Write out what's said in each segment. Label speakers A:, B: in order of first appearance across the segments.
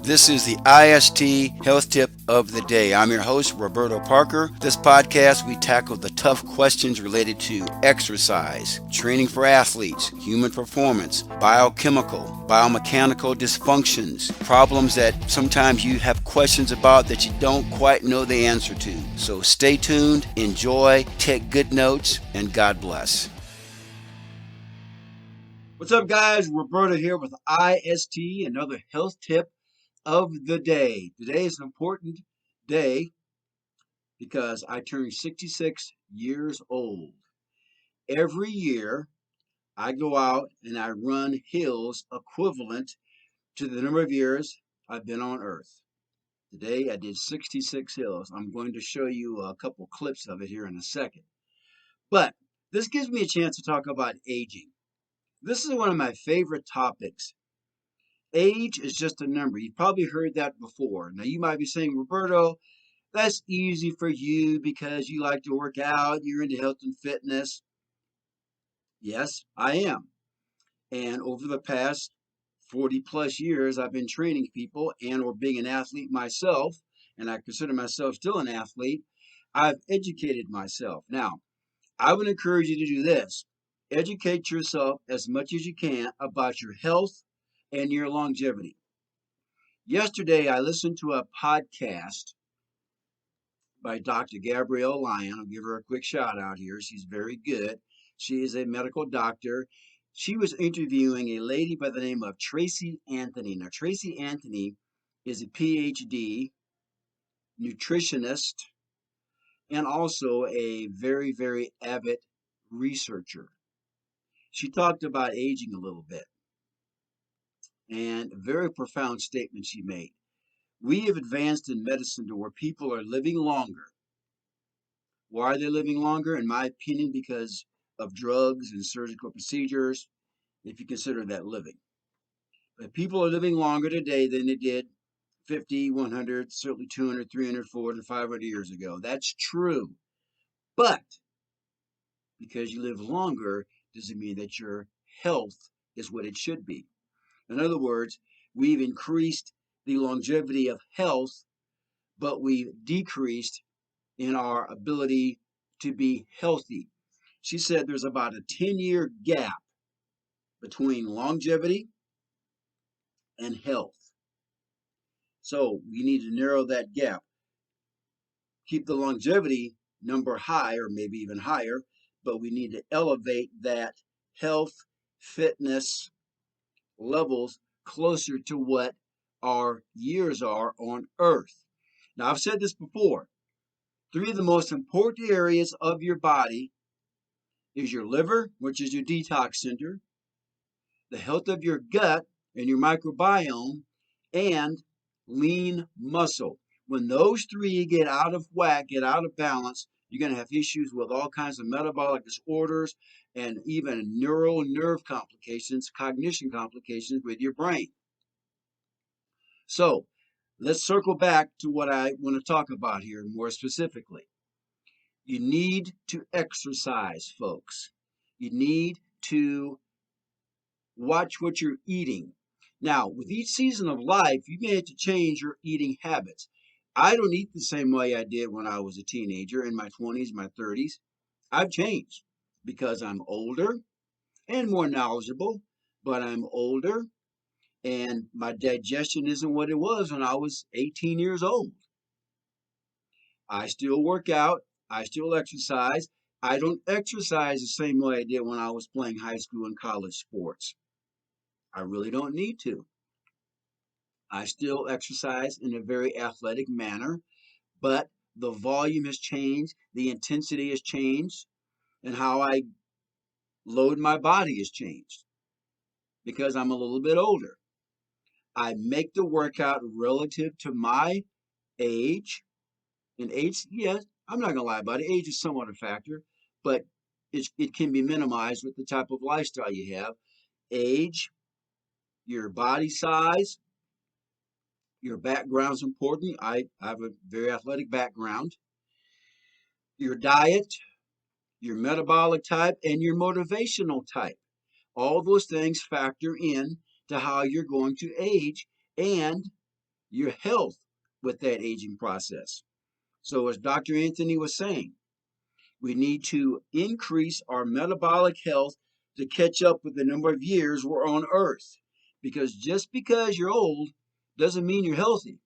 A: This is the IST Health Tip of the Day. I'm your host, Roberto Parker. This podcast, we tackle the tough questions related to exercise, training for athletes, human performance, biochemical, biomechanical dysfunctions, problems that sometimes you have questions about that you don't quite know the answer to. So stay tuned, enjoy, take good notes, and God bless. What's up, guys? Roberto here with IST, another health tip of the day. Today is an important day because I turned 66 years old. Every year, I go out and I run hills equivalent to the number of years I've been on Earth. Today, I did 66 hills. I'm going to show you a couple clips of it here in a second. But this gives me a chance to talk about aging. This is one of my favorite topics. Age is just a number. You've probably heard that before. Now, you might be saying, Roberto, that's easy for you because you like to work out, you're into health and fitness. Yes, I am. And over the past 40 plus years, I've been training people and or being an athlete myself, and I consider myself still an athlete. I've educated myself. Now, I would encourage you to do this. Educate yourself as much as you can about your health and your longevity. Yesterday, I listened to a podcast by Dr. Gabrielle Lyon. I'll give her a quick shout out here. She's very good. She is a medical doctor. She was interviewing a lady by the name of Tracy Anthony. Now, Tracy Anthony is a PhD nutritionist and also a very, very avid researcher. She talked about aging a little bit and a very profound statement she made. We have advanced in medicine to where people are living longer. Why are they living longer? In my opinion, because of drugs and surgical procedures, if you consider that living. But people are living longer today than they did 50, 100, certainly 200, 300, 400, 500 years ago. That's true. But because you live longer doesn't mean that your health is what it should be. In other words, we've increased the longevity of health, but we've decreased in our ability to be healthy. She said there's about a 10-year gap between longevity and health. So we need to narrow that gap. Keep the longevity number high or maybe even higher, but we need to elevate that health, fitness levels closer to what our years are on Earth. Now, I've said this before. Three of the most important areas of your body is your liver, which is your detox center, the health of your gut and your microbiome, and lean muscle. When those three get out of whack, get out of balance, you're going to have issues with all kinds of metabolic disorders and even neural nerve complications, cognition complications with your brain. So let's circle back to what I want to talk about here more specifically. You need to exercise, folks. You need to watch what you're eating. Now, with each season of life, you may have to change your eating habits. I don't eat the same way I did when I was a teenager in my 20s, my 30s. I've changed because I'm older and more knowledgeable, but I'm older and my digestion isn't what it was when I was 18 years old. I still work out, I still exercise. I don't exercise the same way I did when I was playing high school and college sports. I really don't need to. I still exercise in a very athletic manner, but the volume has changed, the intensity has changed, and how I load my body has changed because I'm a little bit older. I make the workout relative to my age. And age, yes, I'm not going to lie about it. Age is somewhat a factor, but it can be minimized with the type of lifestyle you have. Age, your body size, your background's important. I have a very athletic background. Your diet, your metabolic type, and your motivational type. All those things factor in to how you're going to age and your health with that aging process. So, as Dr. Anthony was saying, we need to increase our metabolic health to catch up with the number of years we're on Earth. Because just because you're old doesn't mean you're healthy.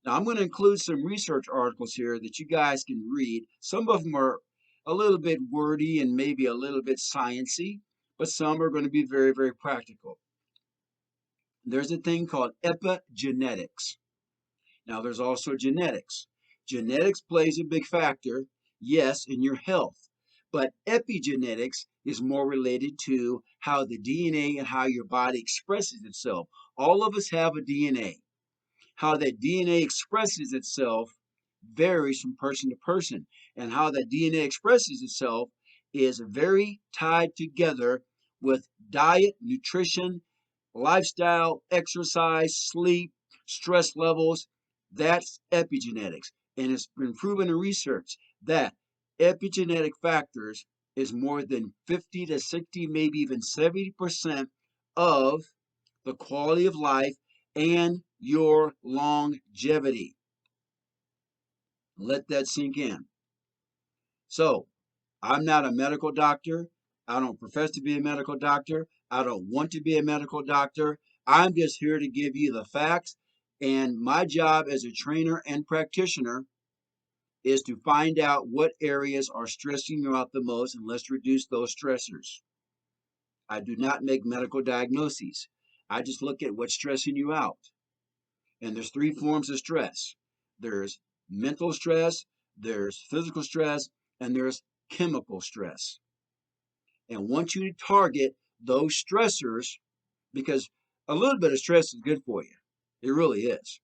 A: Now, I'm going to include some research articles here that you guys can read. Some of them are a little bit wordy and maybe a little bit sciencey, but some are going to be very, very practical. There's a thing called epigenetics. Now, there's also genetics. Genetics plays a big factor, yes, in your health, but epigenetics is more related to how the DNA and how your body expresses itself. All of us have a DNA. How that DNA expresses itself varies from person to person, and how that DNA expresses itself is very tied together with diet, nutrition, lifestyle, exercise, sleep, stress levels. That's epigenetics. And it's been proven in research that epigenetic factors is more than 50 to 60, maybe even 70% of the quality of life and your longevity. Let that sink in. So, I'm not a medical doctor. I don't profess to be a medical doctor. I don't want to be a medical doctor. I'm just here to give you the facts. And my job as a trainer and practitioner is to find out what areas are stressing you out the most and let's reduce those stressors. I do not make medical diagnoses. I just look at what's stressing you out. And there's three forms of stress. There's mental stress, there's physical stress, and there's chemical stress. And once you target those stressors, because a little bit of stress is good for you. It really is.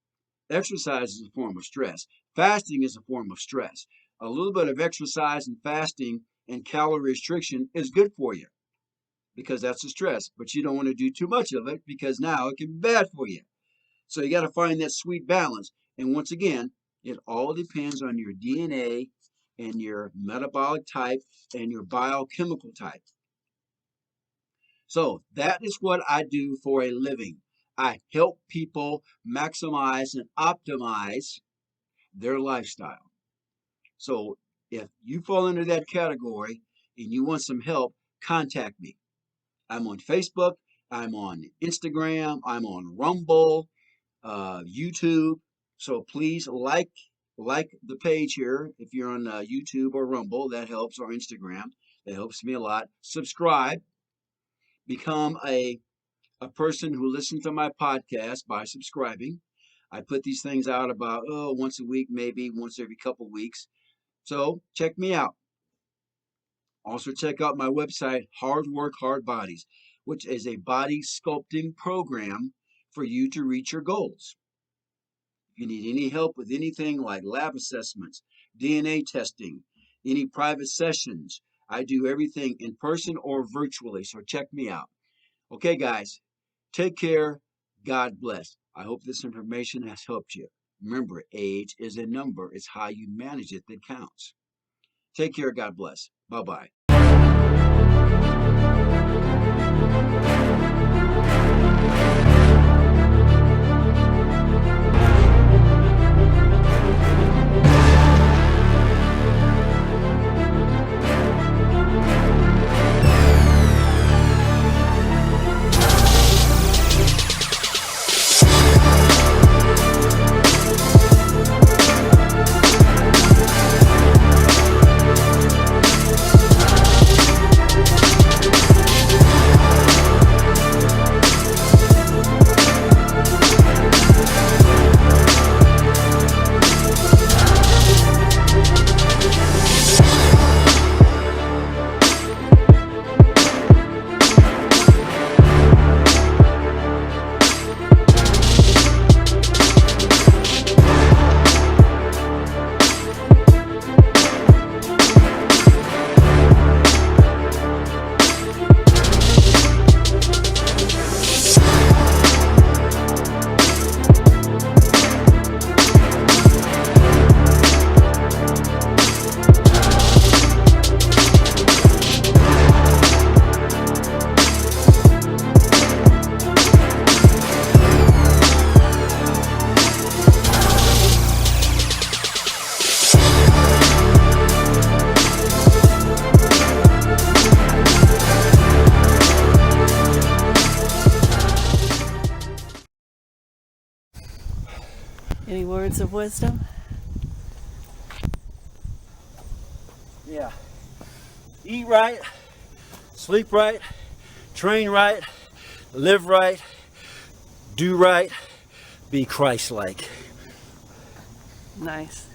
A: Exercise is a form of stress. Fasting is a form of stress. A little bit of exercise and fasting and calorie restriction is good for you because that's a stress. But you don't want to do too much of it because now it can be bad for you. So you got to find that sweet balance. And once again, it all depends on your DNA and your metabolic type and your biochemical type. So that is what I do for a living. I help people maximize and optimize their lifestyle. So if you fall into that category and you want some help, contact me. I'm on Facebook, I'm on Instagram, I'm on Rumble, YouTube. So please like the page here if you're on YouTube or Rumble. That helps, or Instagram. That helps me a lot. Subscribe. Become a person who listens to my podcast by subscribing. I put these things out about once a week, maybe once every couple of weeks. So check me out. Also check out my website, Hard Work, Hard Bodies, which is a body sculpting program for you to reach your goals. If you need any help with anything like lab assessments, DNA testing, any private sessions, I do everything in person or virtually. So check me out. Okay, guys, take care. God bless. I hope this information has helped you. Remember, age is a number. It's how you manage it that counts. Take care. God bless. Bye-bye.
B: Any words of wisdom?
A: Yeah. Eat right, sleep right, train right, live right, do right, be Christ-like.
B: Nice.